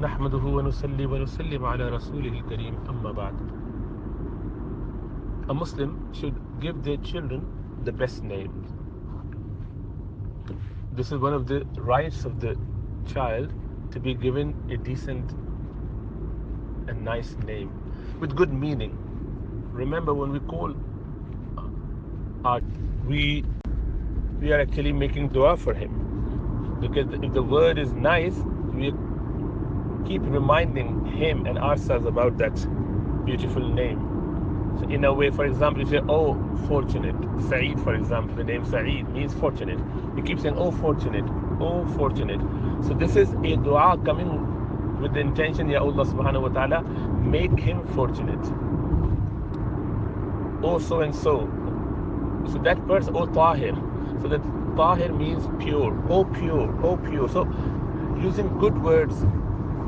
نحمده ونصلي ونسلم على رسوله الكريم أما بعد. A Muslim should give their children the best names. This is one of the rights of the child, to be given a decent and nice name with good meaning. Remember, when we call our we are actually making dua for him, because if the word is nice, we keep reminding him and ourselves about that beautiful name. So in a way, for example, you say, oh, fortunate. Saeed, for example, the name Saeed means fortunate. You keep saying, oh, fortunate, oh, fortunate. So this is a dua coming with the intention, Ya Allah subhanahu wa ta'ala, make him fortunate. Oh, so and so. So that person, oh, Tahir. So that Tahir means pure. Oh, pure, oh, pure. So using good words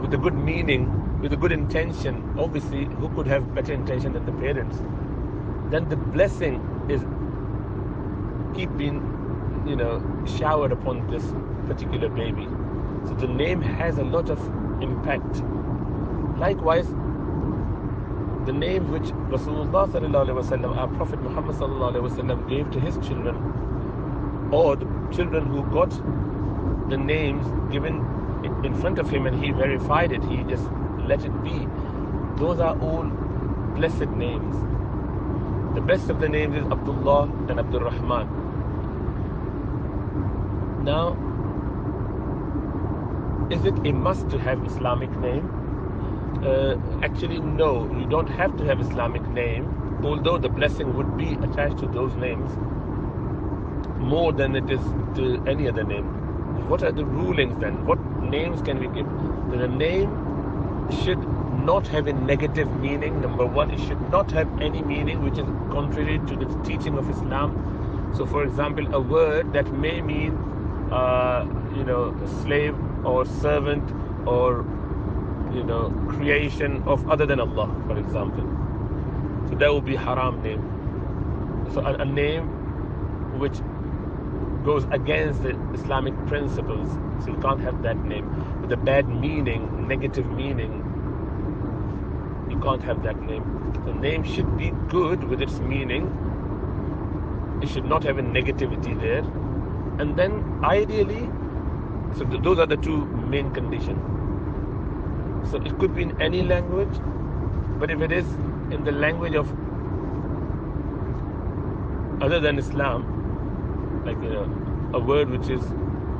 with a good meaning, with a good intention, obviously, who could have better intention than the parents? Then the blessing is keep being, showered upon this particular baby. So the name has a lot of impact. Likewise, the name which Rasulullah sallallahu alaihi wasallam, our Prophet Muhammad sallallahu alaihi wasallam, gave to his children, or the children who got the names given in front of him and he verified it, he just let it be. Those are all blessed names. The best of the names is Abdullah and Abdul Rahman. Now, is it a must to have Islamic name? Actually, no, you don't have to have Islamic name, although the blessing would be attached to those names more than it is to any other name. What are the rulings then? What names can we give? The name should not have a negative meaning. Number one, it should not have any meaning which is contrary to the teaching of Islam. So, for example, a word that may mean, slave or servant or, creation of other than Allah, for example. So that would be haram name. So a name which goes against the Islamic principles, so you can't have that name. With a bad meaning, negative meaning, you can't have that name. The name should be good with its meaning. It should not have a negativity there. And then ideally, so those are the two main conditions. So it could be in any language, but if it is in the language of other than Islam, like a word which is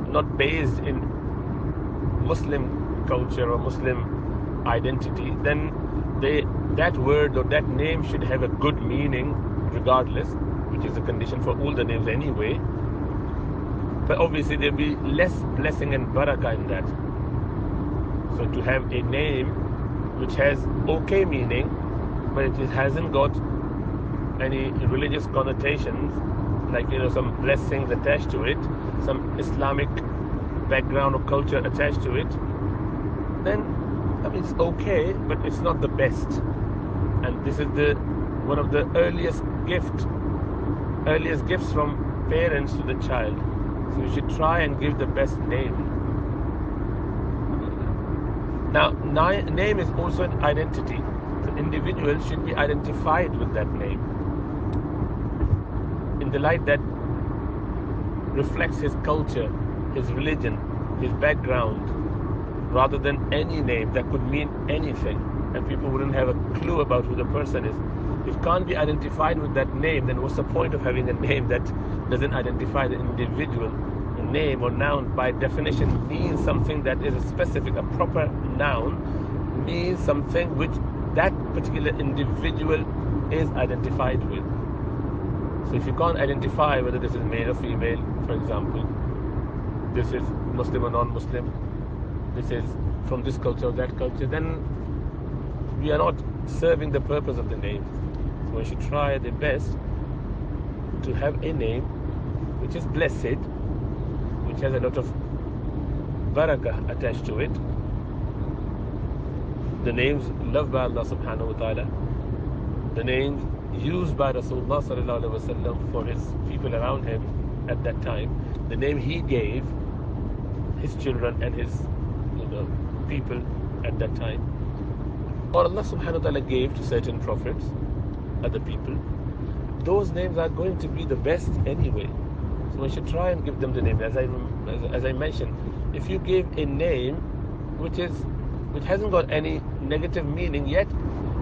not based in Muslim culture or Muslim identity, then that word or that name should have a good meaning regardless, which is a condition for all the names anyway. But obviously there will be less blessing and barakah in that. So to have a name which has okay meaning, but it hasn't got any religious connotations, like some blessings attached to it, some Islamic background or culture attached to it, then it's okay, but it's not the best. And this is one of the earliest gifts from parents to the child. So you should try and give the best name. Now, name is also an identity. The individual should be identified with that name in the light that reflects his culture, his religion, his background, rather than any name that could mean anything, and people wouldn't have a clue about who the person is. If you can't be identified with that name, then what's the point of having a name that doesn't identify the individual? A name or noun by definition means something that is a specific. A proper noun means something which that particular individual is identified with. So if you can't identify whether this is male or female, for example, this is Muslim or non-Muslim, this is from this culture or that culture, then we are not serving the purpose of the name. So one should try their best to have a name which is blessed, which has a lot of barakah attached to it. The names loved by Allah subhanahu wa ta'ala, the names used by Rasulullah sallallahu alaihi wasallam for his people around him at that time, the name he gave his children and his people at that time, or Allah subhanahu wa ta'ala gave to certain prophets, other people, those names are going to be the best anyway. So we should try and give them the name. As I mentioned, if you give a name which hasn't got any negative meaning, yet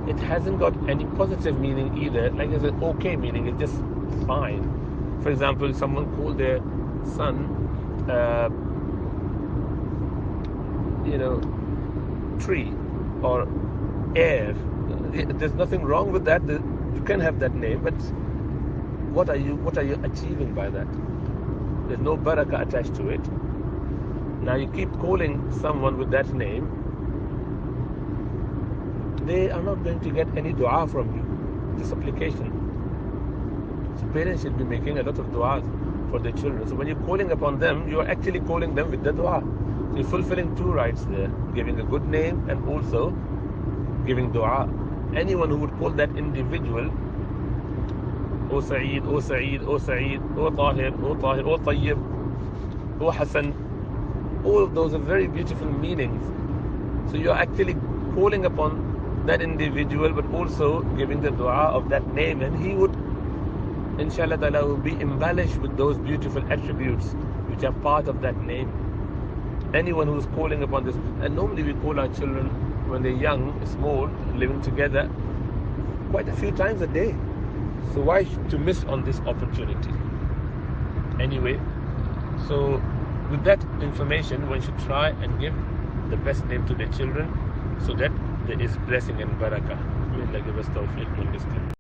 it hasn't got any positive meaning either, like it's an okay meaning, it's just fine. For example, someone called their son tree or air. There's nothing wrong with that. You can have that name, but what are you achieving by that? There's no barakah attached to it. Now you keep calling someone with that name, they are not going to get any dua from you, the supplication. So parents should be making a lot of du'as for their children. So when you're calling upon them, you are actually calling them with the dua. So you're fulfilling two rights there, giving a good name and also giving dua. Anyone who would call that individual, O Sa'id, O Sa'id, O Sa'id, O Tahir, O Tahir, O Tayyib, O Hassan, all of those are very beautiful meanings. So you're actually calling upon that individual, but also giving the dua of that name, and he would, inshallah ta'ala, will be embellished with those beautiful attributes which are part of that name. Anyone who's calling upon this, and normally we call our children when they're young, small, living together, quite a few times a day. So why to miss on this opportunity? Anyway, so with that information, one should try and give the best name to their children so that there is blessing and barakah. May Allah give us tawfiq in this time.